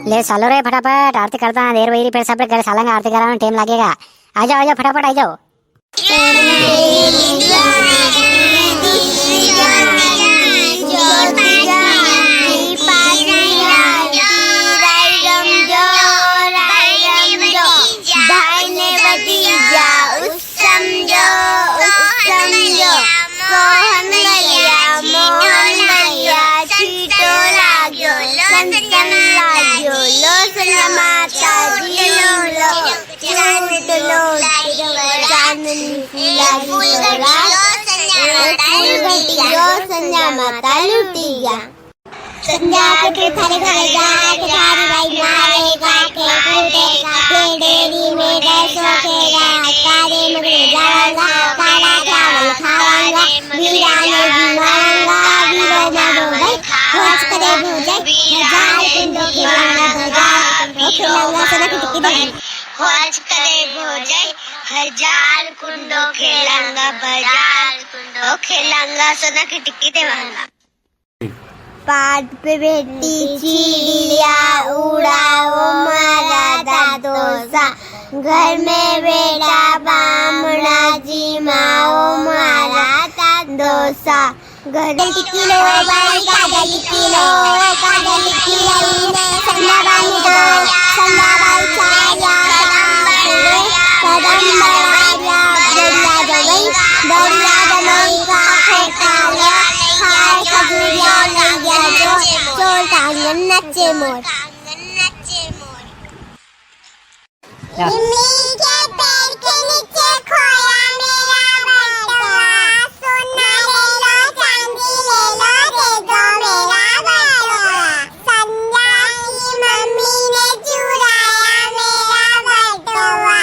ले सालो रे फटाफट आरती करता है, देर वही फिर सब घर सालेंगे, आरती कराने में टाइम लगेगा। आ जाओ फटाफट आ जाओ। संजा माता लुटी गया। संजा के थारे घरे जाके थारी बाई मारेगा के कूटेगा के डेरी में सोखेगा, कारे मगरे जाऊंगा, काला चावल खाऊंगा, वीरा में बीमारूंगा, वीरो मारो भाई खोज करे भूजे हजार कुंडो खिलाऊंगा, बाजार खिलाऊंगा सोना की टिक्की देगी। खोज करे भूजे हजार कुंडो खेलांगा, बाजार कुंडो खेलांगा सोना की टिक्की देवांगा। पाट पे बैठी चिड़िया उड़ाओ मारा दादोसा, घर में बैठा बामड़ा जी माओ मारा दादोसा। गदल किलो बाई काजल किलो काजल किलो संगा बाई दो संगा बाई छाया कदम बराया दरिया जगई दरिया जगई का खेताला खाए खजुरिया लगिया जो चोर कांगन नचे मोर। इमली के पेड़ के नीचे खोया मेरा बटुआ, सोना ले लो चांदी ले लो दे दो मेरा बटुआ। संजा की मम्मी ने चुराया मेरा बटुआ,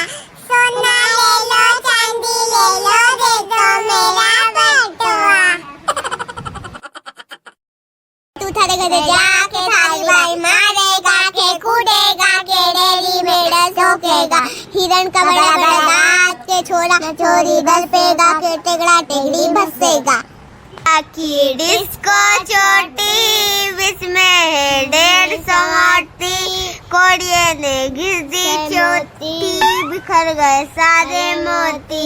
सोना ले लो चांदी ले लो दे दो मेरा बटुआ। तू थारे घरे जाके थारी बाई मारेगा के कूदेगा के डेरी में सोखेगा, हिरण का बड़ा बड़ा दांत के छोरा छोरी गल पेगा के टेगड़ा टेगड़ी भसेगा। की डिस्को छोटी बिस्में है 150 मोटी, कोड़िए ने घिस दी छोटी बिखर गए सारे मोती।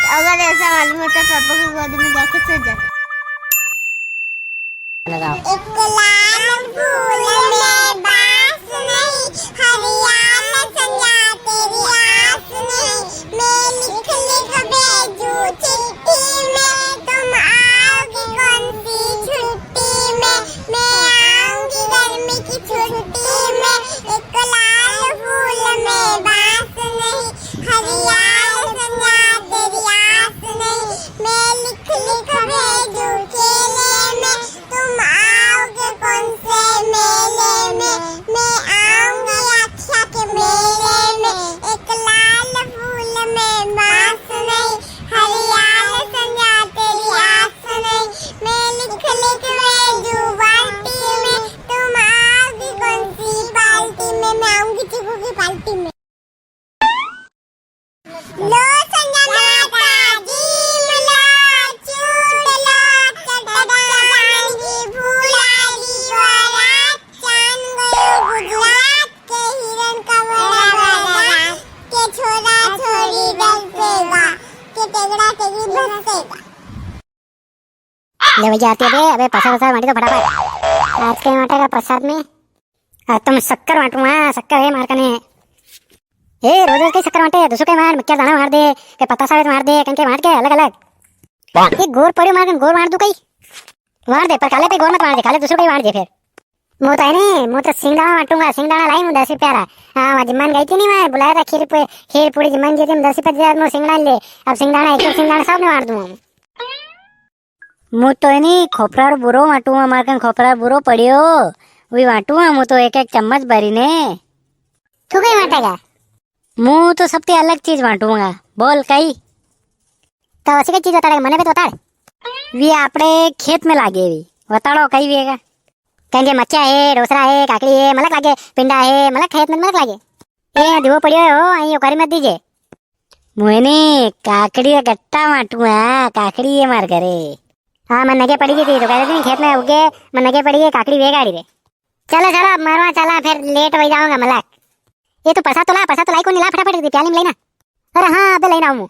अगर ऐसा मालूम होता पापा की गोद में जाके सो जा। एक लाल फूल में बास नहीं, हरियाणा संजा तेरी आस नहीं, मैं लिख लिख भेजू चिट्ठी में, तुम आओगी कौन सी छुट्टी में, मैं आऊंगी गर्मी की छुट्टी में। एक लाल फूल में बास नहीं, हरियाणा संजा तेरी आस नहीं, मैं लिख लिख भेजू केले में, तुम आओगे कौन से मेले में, मैं आऊंगी अच्छा के मेले में। एक लाल फूल में बास नहीं, हरियाणा संजा तेरी आस नहीं, मैं लिख लिख भेजू बाल्टी में, तुम आओगी कौन सी पार्टी में, मैं आऊंगी चिकू की पार्टी में। लो संजा माता जी मला चूड़ लो चटकांगी भूलाली बारात, चांद गयो गुजरात के हिरण का बड़ा बड़ा के छोरा छोरी डसेगा के टेगड़ा टेगड़ी भसेगा। ले भैया आती है बे, अबे प्रसाद माटी तो फटाफट। आज के माटे का प्रसाद में तुम शक्कर बांटूंगा, शक्कर है मारकने। ए रोज रोज के शक्कर बांटे, दूसरों के मार क्या दाना मार दे, के पत्ता सावेत मार दे, कनके मार के अलग अलग। ये गोर पड़ियो मार गोर मार दू कई मार दे, पर काले पे गोर मत मार दे, काले दूसरों को ही मार दे। फिर मुँह तो है नहीं, मुँह तो सिंगदाना बांटूंगा, सिंगदाना लाई हूँ 10 रुपया। हाँ वहाँ जिम्मान गई थी नहीं, मैं बुलाया था खीर पूरी जिम्मान जी थी, 10-15 मुँह सिंगदाना ले। अब सिंगदाना एक सिंगदाना सब ने मार दूंगा। मुँह तो है नहीं, खोपरा बुरो बांटूंगा, मारकन खोपरा बुरो पड़ियो वही बांटूंगा। मुँह तो एक एक चम्मच भरी ने तू कहीं बांटेगा। मुँह तो सबसे अलग चीज बांटूंगा, बोल कई तो ऐसी कई चीज बताड़ेगा मने पे तो बताड़। वी आपड़े खेत में लागे वी बताड़ो कई वेगा, कहेंगे मच्छा है, डोसरा है, काकड़ी है, मलक लागे, पिंडा है, मलक खेत में मलक लागे। ए दिवो पड़ियो हो आई करी मत दीजिए। मुझे काकड़ी का गट्टा बांटूंगा, काकड़ी है मार करे। हाँ मन नगे पड़ी थी तो कहते थे खेत में उगे मन नगे पड़ी है काकड़ी वे गाड़ी रे। चलो चलो अब मरवा चला, फिर लेट हो जाऊंगा मलाक। ये तो प्रसाद तो लाई को नहीं ला, फटाफट प्याली में लेना। अरे हाँ अबे लेना हूँ।